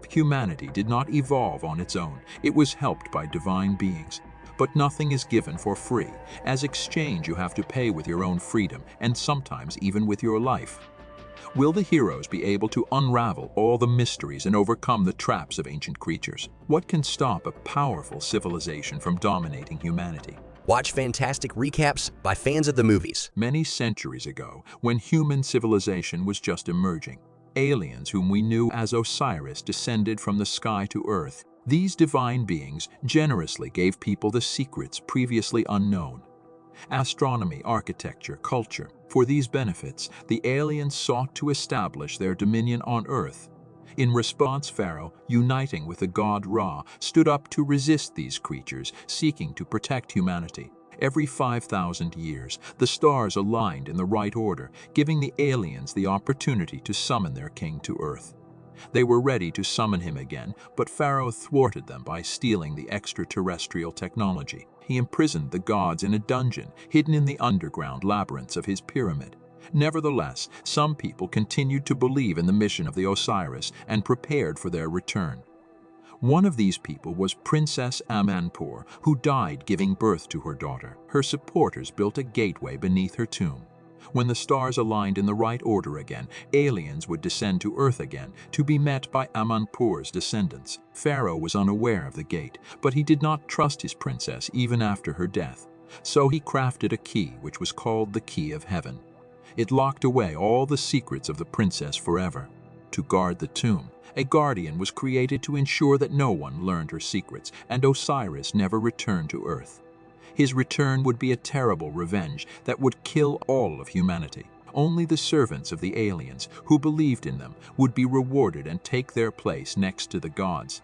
Humanity did not evolve on its own. It was helped by divine beings. But nothing is given for free. As exchange, you have to pay with your own freedom, and sometimes even with your life. Will the heroes be able to unravel all the mysteries and overcome the traps of ancient creatures? What can stop a powerful civilization from dominating humanity? Watch fantastic recaps by fans of the movies. Many centuries ago, when human civilization was just emerging, aliens whom we knew as Osiris descended from the sky to Earth. These divine beings generously gave people the secrets previously unknown. Astronomy, architecture, culture. For these benefits, the aliens sought to establish their dominion on Earth. In response, Pharaoh, uniting with the god Ra, stood up to resist these creatures, seeking to protect humanity. Every 5,000 years, the stars aligned in the right order, giving the aliens the opportunity to summon their king to Earth. They were ready to summon him again, but Pharaoh thwarted them by stealing the extraterrestrial technology. He imprisoned the gods in a dungeon, hidden in the underground labyrinths of his pyramid. Nevertheless, some people continued to believe in the mission of the Osiris and prepared for their return. One of these people was Princess Amanpour, who died giving birth to her daughter. Her supporters built a gateway beneath her tomb. When the stars aligned in the right order again, aliens would descend to Earth again to be met by Amanpour's descendants. Pharaoh was unaware of the gate, but he did not trust his princess even after her death. So he crafted a key which was called the Key of Heaven. It locked away all the secrets of the princess forever. To guard the tomb, a guardian was created to ensure that no one learned her secrets, and Osiris never returned to Earth. His return would be a terrible revenge that would kill all of humanity. Only the servants of the aliens, who believed in them, would be rewarded and take their place next to the gods.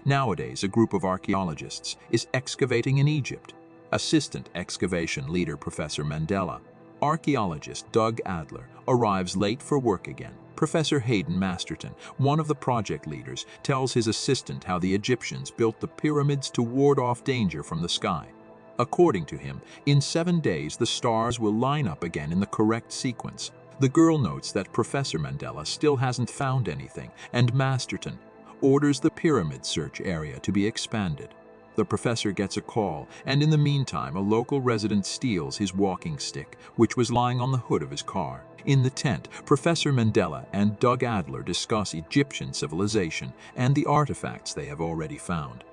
Nowadays, a group of archaeologists is excavating in Egypt. Assistant excavation leader Professor Mandela. Archaeologist Doug Adler arrives late for work again. Professor Hayden Masterton, one of the project leaders, tells his assistant how the Egyptians built the pyramids to ward off danger from the sky. According to him, in 7 days the stars will line up again in the correct sequence. The girl notes that Professor Mandela still hasn't found anything, and Masterton orders the pyramid search area to be expanded. The professor gets a call, and in the meantime a local resident steals his walking stick, which was lying on the hood of his car. In the tent, Professor Mandela and Doug Adler discuss Egyptian civilization and the artifacts they have already found.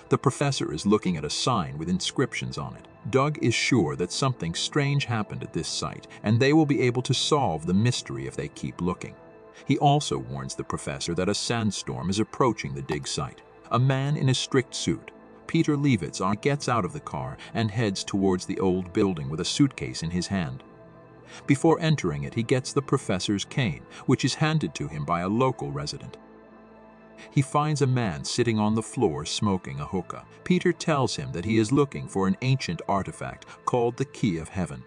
The professor is looking at a sign with inscriptions on it. Doug is sure that something strange happened at this site, and they will be able to solve the mystery if they keep looking. He also warns the professor that a sandstorm is approaching the dig site. A man in a strict suit, Peter Levitz, gets out of the car and heads towards the old building with a suitcase in his hand. Before entering it, he gets the professor's cane, which is handed to him by a local resident. He finds a man sitting on the floor smoking a hookah. Peter tells him that he is looking for an ancient artifact called the Key of Heaven.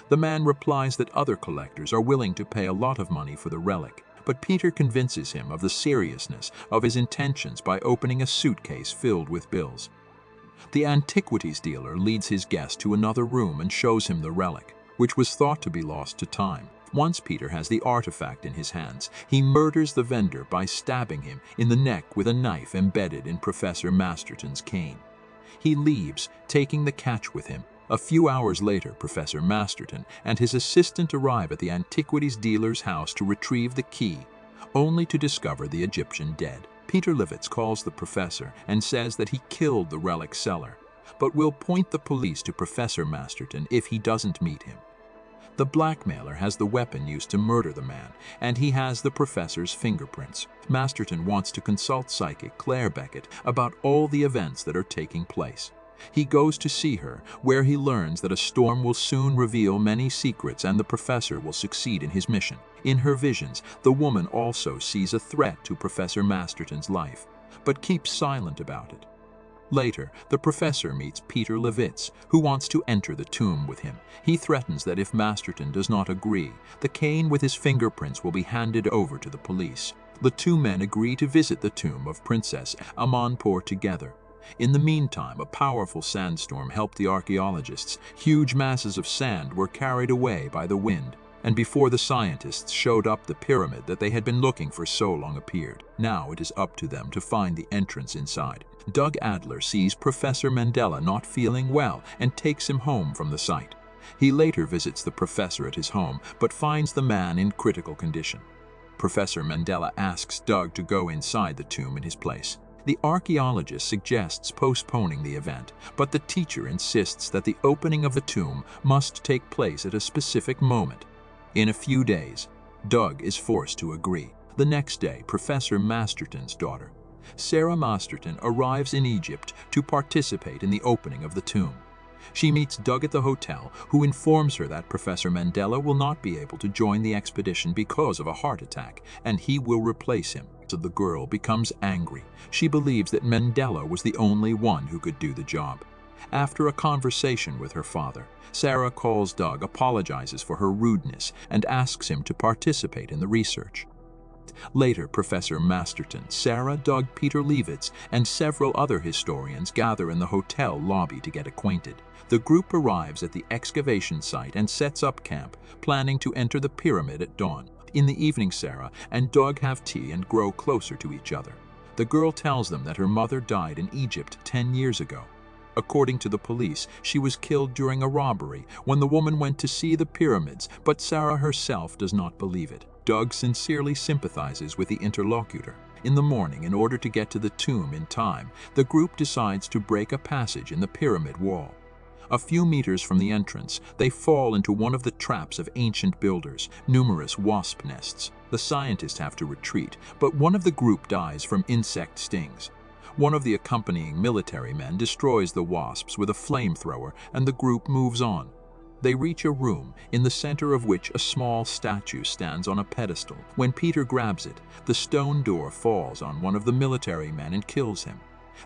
The man replies that other collectors are willing to pay a lot of money for the relic, but Peter convinces him of the seriousness of his intentions by opening a suitcase filled with bills. The antiquities dealer leads his guest to another room and shows him the relic, which was thought to be lost to time. Once Peter has the artifact in his hands, he murders the vendor by stabbing him in the neck with a knife embedded in Professor Masterton's cane. He leaves, taking the catch with him. A few hours later, Professor Masterton and his assistant arrive at the antiquities dealer's house to retrieve the key, only to discover the Egyptian dead. Peter Levitz calls the professor and says that he killed the relic seller, but will point the police to Professor Masterton if he doesn't meet him. The blackmailer has the weapon used to murder the man, and he has the professor's fingerprints. Masterton wants to consult psychic Claire Beckett about all the events that are taking place. He goes to see her, where he learns that a storm will soon reveal many secrets and the professor will succeed in his mission. In her visions, the woman also sees a threat to Professor Masterton's life, but keeps silent about it. Later, the professor meets Peter Levitz, who wants to enter the tomb with him. He threatens that if Masterton does not agree, the cane with his fingerprints will be handed over to the police. The two men agree to visit the tomb of Princess Amanpour together. In the meantime, a powerful sandstorm helped the archaeologists. Huge masses of sand were carried away by the wind. And before the scientists showed up, the pyramid that they had been looking for so long appeared. Now it is up to them to find the entrance inside. Doug Adler sees Professor Mandela not feeling well and takes him home from the site. He later visits the professor at his home, but finds the man in critical condition. Professor Mandela asks Doug to go inside the tomb in his place. The archaeologist suggests postponing the event, but the teacher insists that the opening of the tomb must take place at a specific moment. In a few days, Doug is forced to agree. The next day, Professor Masterton's daughter, Sarah Masterton, arrives in Egypt to participate in the opening of the tomb. She meets Doug at the hotel, who informs her that Professor Mandela will not be able to join the expedition because of a heart attack, and he will replace him. So the girl becomes angry. She believes that Mandela was the only one who could do the job. After a conversation with her father, Sarah calls Doug, apologizes for her rudeness, and asks him to participate in the research. Later, Professor Masterton, Sarah, Doug, Peter Levitz, and several other historians gather in the hotel lobby to get acquainted. The group arrives at the excavation site and sets up camp, planning to enter the pyramid at dawn. In the evening, Sarah and Doug have tea and grow closer to each other. The girl tells them that her mother died in Egypt 10 years ago. According to the police, she was killed during a robbery when the woman went to see the pyramids, but Sarah herself does not believe it. Doug sincerely sympathizes with the interlocutor. In the morning, in order to get to the tomb in time, the group decides to break a passage in the pyramid wall. A few meters from the entrance, they fall into one of the traps of ancient builders, numerous wasp nests. The scientists have to retreat, but one of the group dies from insect stings. One of the accompanying military men destroys the wasps with a flamethrower, and the group moves on. They reach a room, in the center of which a small statue stands on a pedestal. When Peter grabs it, the stone door falls on one of the military men and kills him.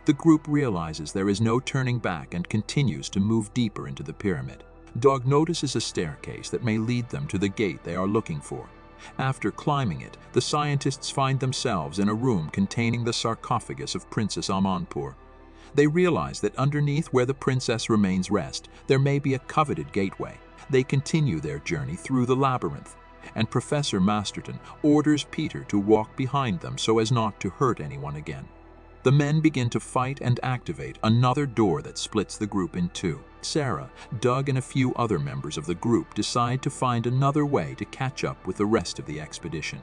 The group realizes there is no turning back and continues to move deeper into the pyramid. Doug notices a staircase that may lead them to the gate they are looking for. After climbing it, the scientists find themselves in a room containing the sarcophagus of Princess Amanpour. They realize that underneath where the princess remains rest, there may be a coveted gateway. They continue their journey through the labyrinth, and Professor Masterton orders Peter to walk behind them so as not to hurt anyone again. The men begin to fight and activate another door that splits the group in two. Sarah, Doug, and a few other members of the group decide to find another way to catch up with the rest of the expedition.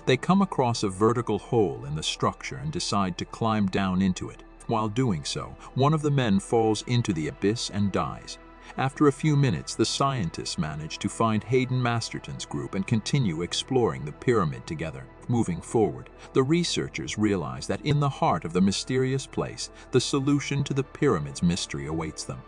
They come across a vertical hole in the structure and decide to climb down into it. While doing so, one of the men falls into the abyss and dies. After a few minutes, the scientists manage to find Hayden Masterton's group and continue exploring the pyramid together. Moving forward, the researchers realize that in the heart of the mysterious place, the solution to the pyramid's mystery awaits them.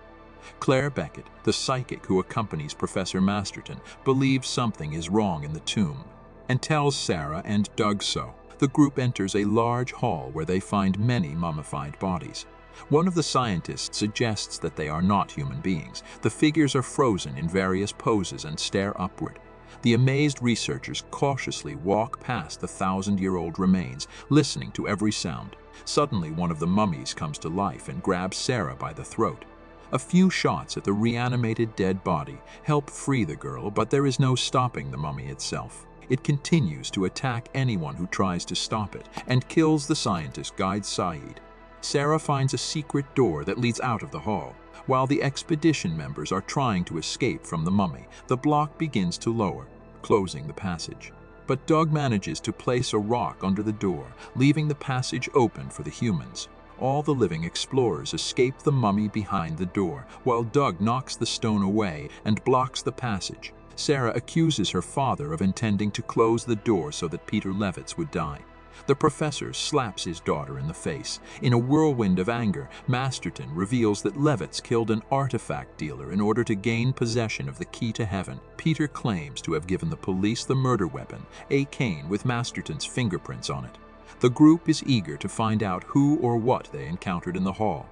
Claire Beckett, the psychic who accompanies Professor Masterton, believes something is wrong in the tomb and tells Sarah and Doug so. The group enters a large hall where they find many mummified bodies. One of the scientists suggests that they are not human beings. The figures are frozen in various poses and stare upward. The amazed researchers cautiously walk past the 1,000-year-old remains, listening to every sound. Suddenly, one of the mummies comes to life and grabs Sarah by the throat. A few shots at the reanimated dead body help free the girl, but there is no stopping the mummy itself. It continues to attack anyone who tries to stop it and kills the scientist guide Saeed. Sarah finds a secret door that leads out of the hall. While the expedition members are trying to escape from the mummy, the block begins to lower, closing the passage. But Doug manages to place a rock under the door, leaving the passage open for the humans. All the living explorers escape the mummy behind the door, while Doug knocks the stone away and blocks the passage. Sarah accuses her father of intending to close the door so that Peter Levitz would die. The professor slaps his daughter in the face. In a whirlwind of anger, Masterton reveals that Levitz killed an artifact dealer in order to gain possession of the key to heaven. Peter claims to have given the police the murder weapon, a cane with Masterton's fingerprints on it. The group is eager to find out who or what they encountered in the hall.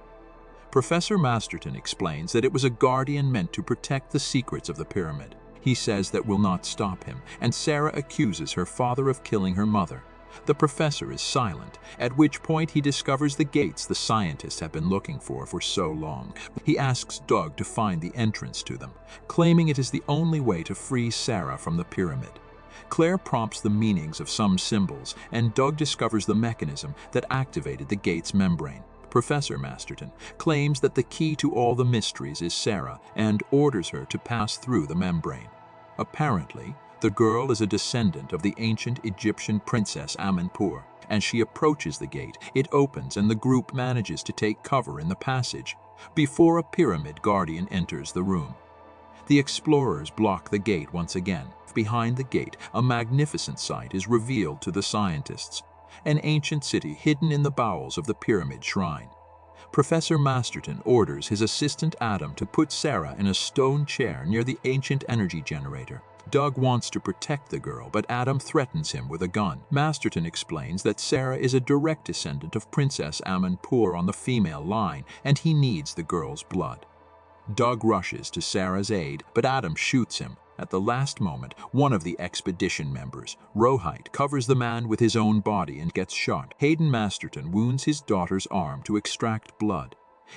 Professor Masterton explains that it was a guardian meant to protect the secrets of the pyramid. He says that will not stop him, and Sarah accuses her father of killing her mother. The professor is silent, at which point he discovers the gates the scientists have been looking for so long. He asks Doug to find the entrance to them, claiming it is the only way to free Sarah from the pyramid. Claire prompts the meanings of some symbols, and Doug discovers the mechanism that activated the gate's membrane. Professor Masterton claims that the key to all the mysteries is Sarah and orders her to pass through the membrane. Apparently, the girl is a descendant of the ancient Egyptian princess Amenpur. As she approaches the gate, it opens and the group manages to take cover in the passage before a pyramid guardian enters the room. The explorers block the gate once again. Behind the gate, a magnificent sight is revealed to the scientists, an ancient city hidden in the bowels of the pyramid shrine. Professor Masterton orders his assistant Adam to put Sarah in a stone chair near the ancient energy generator. Doug wants to protect the girl, but Adam threatens him with a gun. Masterton explains that Sarah is a direct descendant of Princess Amenpur on the female line, and he needs the girl's blood. Doug rushes to Sarah's aid, but Adam shoots him. At the last moment, one of the expedition members, Rohite, covers the man with his own body and gets shot. Hayden Masterton wounds his daughter's arm to extract blood.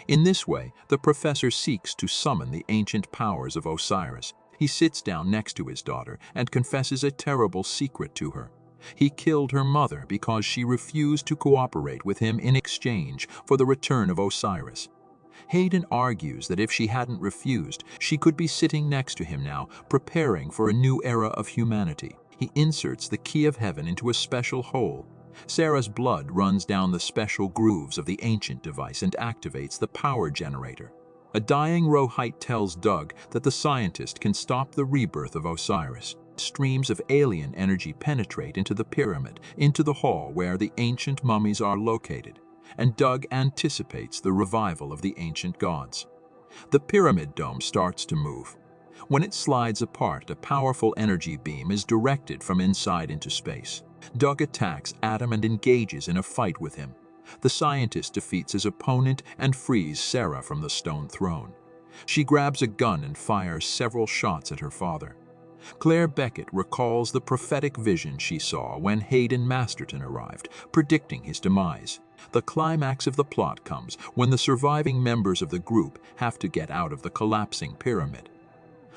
In this way, the professor seeks to summon the ancient powers of Osiris. He sits down next to his daughter and confesses a terrible secret to her. He killed her mother because she refused to cooperate with him in exchange for the return of Osiris. Hayden argues that if she hadn't refused, she could be sitting next to him now, preparing for a new era of humanity. He inserts the key of heaven into a special hole. Sarah's blood runs down the special grooves of the ancient device and activates the power generator. A dying Rohite tells Doug that the scientist can stop the rebirth of Osiris. Streams of alien energy penetrate into the pyramid, into the hall where the ancient mummies are located, and Doug anticipates the revival of the ancient gods. The pyramid dome starts to move. When it slides apart, a powerful energy beam is directed from inside into space. Doug attacks Adam and engages in a fight with him. The scientist defeats his opponent and frees Sarah from the stone throne. She grabs a gun and fires several shots at her father. Claire Beckett recalls the prophetic vision she saw when Hayden Masterton arrived, predicting his demise. The climax of the plot comes when the surviving members of the group have to get out of the collapsing pyramid.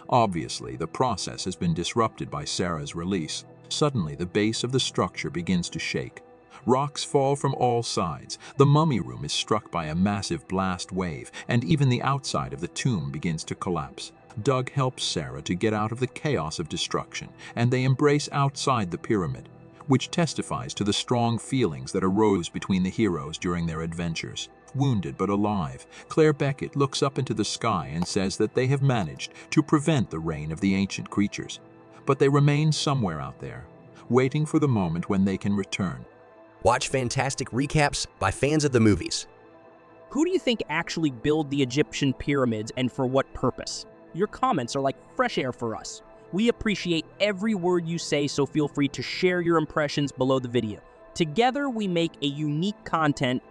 Obviously, the process has been disrupted by Sarah's release. Suddenly, the base of the structure begins to shake. Rocks fall from all sides. The mummy room is struck by a massive blast wave, and even the outside of the tomb begins to collapse. Doug helps Sarah to get out of the chaos of destruction, and they embrace outside the pyramid, which testifies to the strong feelings that arose between the heroes during their adventures. Wounded but alive, Claire Beckett looks up into the sky and says that they have managed to prevent the reign of the ancient creatures, but they remain somewhere out there, waiting for the moment when they can return. Watch fantastic recaps by fans of the movies. Who do you think actually built the Egyptian pyramids and for what purpose? Your comments are like fresh air for us. We appreciate every word you say, so feel free to share your impressions below the video. Together we make a unique content